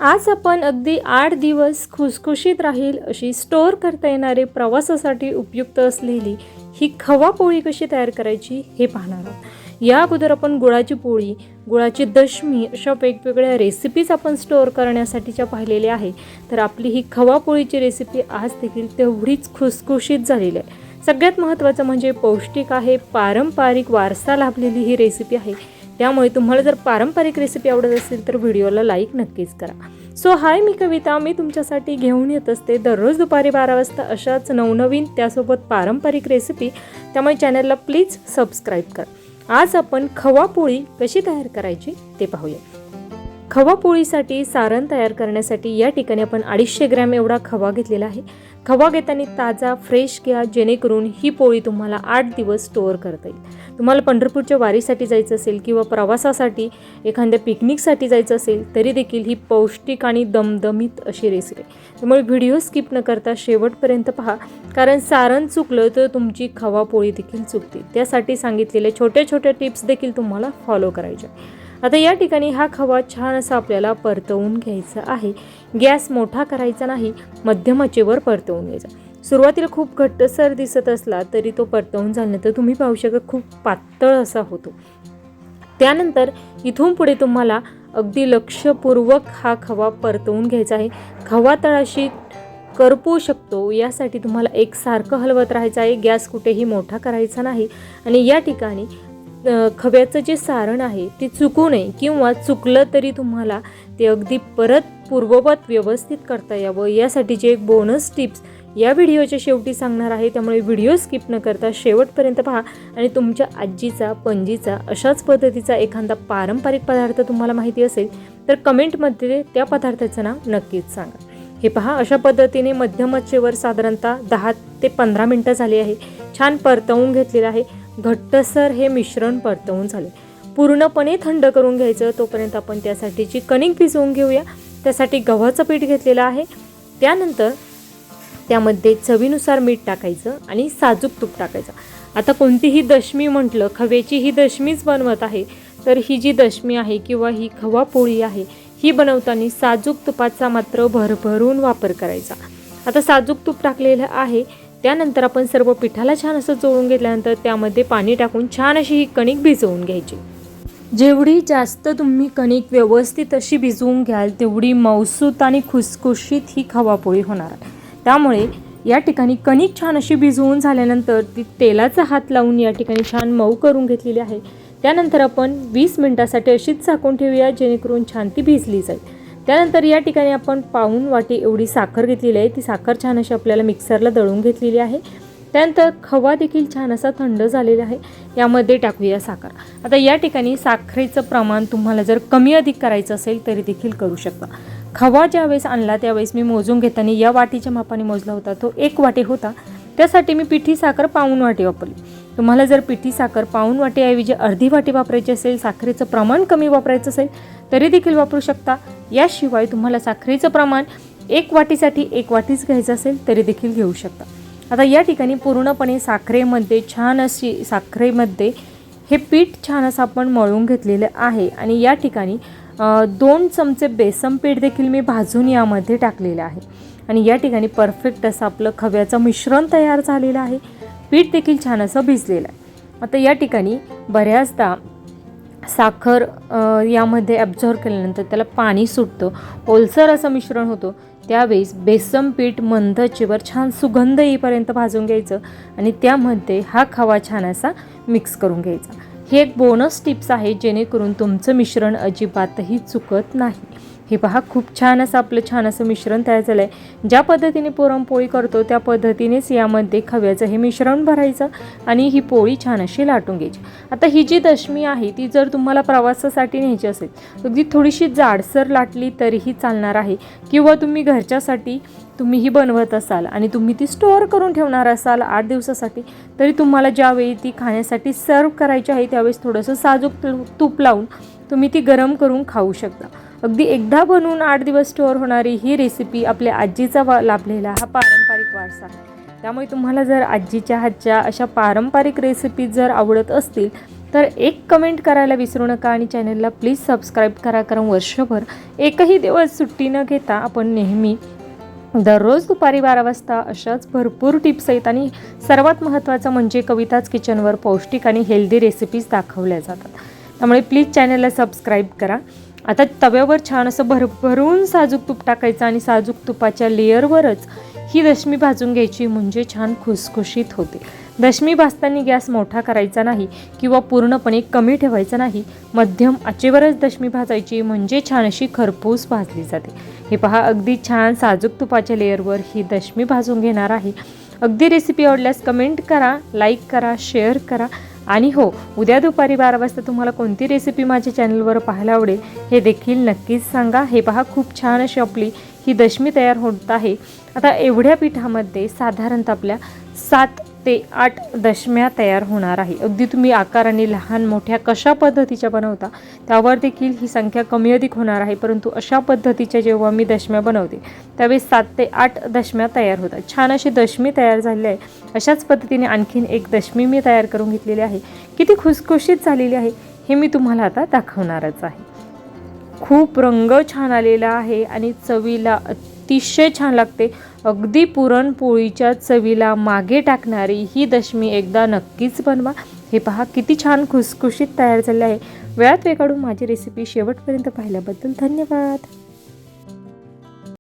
आज आपण अगदी 8 दिवस खुसखुशीत राहील अशी स्टोअर करता येणारे प्रवासासाठी उपयुक्त असलेली ही खवा पोळी कशी तयार करायची हे पाहणार आहोत। या अगोदर आपण गुळाची पोळी, गुळाची दशमी अशा वेगवेगळ्या रेसिपीज आपण स्टोअर करण्यासाठीच्या पाहिलेल्या आहे। तर आपली ही खवा पोळीची रेसिपी आज देखील तेवढीच खुसखुशीत झालेली आहे। सगळ्यात महत्त्वाचं म्हणजे पौष्टिक आहे, पारंपरिक वारसा लाभलेली ही रेसिपी आहे। त्यामुळे तुम्हाला जर पारंपरिक रेसिपी आवडत असेल तर व्हिडिओला लाईक नक्कीच करा। सो हाय, मी कविता, मी तुमच्यासाठी घेऊन येत असते दररोज दुपारी 12 वाजता अशाच नवनवीन त्यासोबत पारंपरिक रेसिपी। त्यामुळे चॅनलला प्लीज सबस्क्राईब करा। आज आपण खवा पोळी कशी तयार करायची ते पाहूया। खवा पोळीसाठी सारण तयार करण्यासाठी या ठिकाणी आपण 250 ग्रॅम एवढा खवा घेतलेला आहे। खवा घेताना ताजा फ्रेश घ्या, जेणेकरून ही पोळी तुम्हाला 8 दिवस स्टोअर करता येईल। तुम्हाला पंढरपूरच्या वारीसाठी जायचं असेल किंवा प्रवासासाठी एखाद्या पिकनिकसाठी जायचं असेल तरी देखील ही पौष्टिक आणि दमदमीत अशी रेसिपी आहे। त्यामुळे व्हिडिओ स्किप न करता शेवटपर्यंत पहा, कारण सारण चुकलं तर तुमची खवा पोळी देखील चुकते। त्यासाठी सांगितलेले छोटे छोटे टिप्स देखील तुम्हाला फॉलो करायचे। आता या ठिकाणी हा खवा छान असा आपल्याला परतवून घ्यायचा आहे। गॅस मोठा करायचा नाही, मध्यम आचेवर परतवून घ्यायचा। सुरुवातीला खूप घट्टसर दिसत असला तरी तो परतवून झाल्यानंतर तुम्ही पाहू शकता खूप पातळ असा होतो। त्यानंतर इथून पुढे तुम्हाला अगदी लक्षपूर्वक हा खवा परतवून घ्यायचा आहे। खवा तळाशी करपू शकतो यासाठी तुम्हाला एकसारखं हलवत राहायचं आहे। गॅस कुठेही मोठा करायचा नाही। आणि या ठिकाणी खव्याचं जे सारण आहे ते चुकू नये, किंवा चुकलं तरी तुम्हाला ते अगदी परत पूर्ववत व्यवस्थित करता यावं यासाठीची एक बोनस टिप्स या व्हिडिओच्या शेवटी सांगणार आहे। त्यामुळे व्हिडिओ स्किप न करता शेवटपर्यंत पहा। आणि तुमच्या आजीचा, पणजीचा अशाच पद्धतीचा एखादा पारंपरिक पदार्थ तुम्हाला माहिती असेल तर कमेंटमध्ये त्या पदार्थाचं नाव नक्कीच सांगा। हे पहा, अशा पद्धतीने मध्यम आचेवर साधारणतः 10 ते 15 मिनटं झाली आहे। छान परतवून घेतलेलं आहे। घट्टसर हे मिश्रण परतवून झाले, पूर्णपणे थंड करून घ्यायचं। तोपर्यंत आपण त्यासाठीची कणिक भिजवून घेऊया। त्यासाठी गव्हाचं पीठ घेतलेलं आहे। त्यानंतर त्यामध्ये चवीनुसार मीठ टाकायचं आणि साजूक तूप टाकायचं। आता कोणतीही दशमी म्हटलं, खव्याची ही दशमीच बनवत आहे, तर ही जी दशमी आहे किंवा ही खवा पोळी आहे ही बनवताना साजूक तुपाचा मात्र भरभरून वापर करायचा। आता साजूक तूप टाकलेलं आहे। त्यानंतर आपण सर्व पिठाला छान असं चोळून घेतल्यानंतर त्यामध्ये पाणी टाकून छान अशी ही कणिक भिजवून घ्यायची। जेवढी जास्त तुम्ही कणिक व्यवस्थित अशी भिजवून घ्याल तेवढी मऊसूत आणि खुसखुशीत ही खवा पोळी होणार आहे। त्यामुळे या ठिकाणी कणिक छान अशी भिजवून झाल्यानंतर ती तेलाचा हात लावून या ठिकाणी छान मऊ करून घेतलेली आहे। त्यानंतर आपण 20 मिनिटासाठी अशीच झाकून ठेवूया, जेणेकरून छान ती भिजली जाईल। त्यानंतर या ठिकाणी आपण पाऊण वाटी एवढी साखर घेतलेली आहे। ती साखर छान अशी आपल्याला मिक्सरला दळून घेतलेली आहे। त्यानंतर खवा देखील छान असा थंड झालेला आहे, यामध्ये टाकूया साखर। आता या ठिकाणी साखरेचं प्रमाण तुम्हाला जर कमी अधिक करायचं असेल तरी देखील करू शकता। खवा ज्यावेळेस आणला त्यावेळेस मी मोजून घेताना या वाटीच्या मापाने मोजला होता, तो 1 वाटी होता। त्यासाठी मी पिठी साखर पाऊण वाटी वापरली। तुम्हाला जर पिठी साखर पाऊण वाटीऐवजी अर्धी वाटी वापरायची असेल, साखरेचं प्रमाण कमी वापरायचं असेल तरी देखील वापरू शकता। याशिवाय तुम्हाला साखरेचं प्रमाण 1 वाटीसाठी 1 वाटीच घ्यायचं असेल तरी देखील घेऊ शकता। आता या ठिकाणी पूर्णपणे साखरेमध्ये हे पीठ छान असं आपण मळून घेतलेलं आहे। आणि या ठिकाणी 2 चमचे बेसन पीठ देखील मी भाजून यामध्ये टाकलेलं आहे। आणि या ठिकाणी परफेक्ट असं आपलं खव्याचं मिश्रण तयार झालेलं आहे। पीठ देखील छान असं भिजलेलं आहे। आता या ठिकाणी बऱ्याचदा साखर यामध्ये ॲब्झॉर्ब केल्यानंतर त्याला पाणी सुटतं, ओलसर असं मिश्रण होतं। त्यावेळेस बेसन पीठ मंद आचेवर छान सुगंध येईपर्यंत भाजून घ्यायचं आणि त्यामध्ये हा खवा छान असा मिक्स करून घ्यायचा। हे एक बोनस टिप्स आहे, जेणेकरून तुमचं मिश्रण अजिबातही चुकत नाही। हे पहा, खूप छान असं आपलं छान असं मिश्रण तयार झालं आहे। ज्या पद्धतीने पुरणपोळी करतो त्या पद्धतीनेच यामध्ये खव्याचं हे मिश्रण भरायचं आणि ही पोळी छान अशी लाटून घ्यायची। आता ही जी दशमी आहे ती जर तुम्हाला प्रवासासाठी न्यायची असेल तर ती थोडीशी जाडसर लाटली तरीही चालणार आहे, किंवा तुम्ही घरच्यासाठी तुम्ही ही बनवत असाल आणि तुम्ही ती स्टोअर करून ठेवणार असाल 8 दिवसासाठी, तरी तुम्हाला ज्यावेळी ती खाण्यासाठी सर्व करायची आहे त्यावेळेस थोडंसं साजूक तूप लावून तुम्ही ती गरम करून खाऊ शकता। अगदी एकदा बनवून 8 दिवस स्टोअर होणारी ही रेसिपी आपल्या आजीचा लाभलेला हा पारंपरिक वारसा आहे। त्यामुळे तुम्हाला जर आजीच्या हातच्या अशा पारंपरिक रेसिपी जर आवडत असतील तर एक कमेंट करायला विसरू नका आणि चॅनलला प्लीज सबस्क्राईब करा, कारण वर्षभर एकही दिवस सुट्टी न घेता आपण नेहमी दररोज दुपारी 12 वाजता अशाच भरपूर टिप्स आहेत आणि सर्वात महत्त्वाचं म्हणजे कविताच किचनवर पौष्टिक आणि हेल्दी रेसिपीज दाखवल्या जातात. त्यामुळे प्लीज चॅनलला सबस्क्राईब करा. आता तव्यावर छान असं भरभरून साजूक तूप टाकायचं आणि साजूक तुपाच्या लेअरवरच ही दशमी भाजून घ्यायची, म्हणजे छान खुसखुशीत होते. दशमी भाजताना गॅस मोठा करायचा नाही किंवा पूर्णपणे कमी ठेवायचा नाही, मध्यम आचेवरच दशमी भाजायची, म्हणजे छान अशी खरपूस भाजली जाते. हे पहा, अगदी छान साजूक तुपाच्या लेअरवर ही दशमी भाजून घेणार आहे. अगदी रेसिपी आवडल्यास कमेंट करा, लाईक करा, शेअर करा आणि हो, उद्या दुपारी 12 वाजता तुम्हाला कोणती रेसिपी माझ्या चॅनलवर पाहायला आवडेल हे देखील नक्कीच सांगा. हे पहा, खूप छान अशी आपली ही दशमी तयार होत आहे. आता एवढ्या पिठामध्ये साधारणतः आपल्या 7 ते 8 दशम्या तयार होणार आहे. अगदी तुम्ही आकाराने लहान मोठ्या कशा पद्धतीच्या बनवता त्यावर देखील ही संख्या कमी अधिक होणार आहे, परंतु अशा पद्धतीच्या जेव्हा मी दशम्या बनवते त्यावेळेस 7 ते 8 दशम्या तयार होतात. छान अशी दशमी तयार झालेली आहे. अशाच पद्धतीने आणखीन एक दशमी मी तयार करून घेतलेली आहे. किती खुसखुशीत झालेली आहे हे मी तुम्हाला आता दाखवणारच आहे. खूप रंग छान आलेला आहे आणि चवीला अतिशय छान लागते. अगदी पुरणपोळीच्या चवीला मागे टाकणारी ही दशमी एकदा नक्कीच बनवा. हे पहा, किती छान खुसखुशीत तयार झाले आहे. वेळात वेळ काढून माझी रेसिपी शेवटपर्यंत पाहिल्याबद्दल धन्यवाद.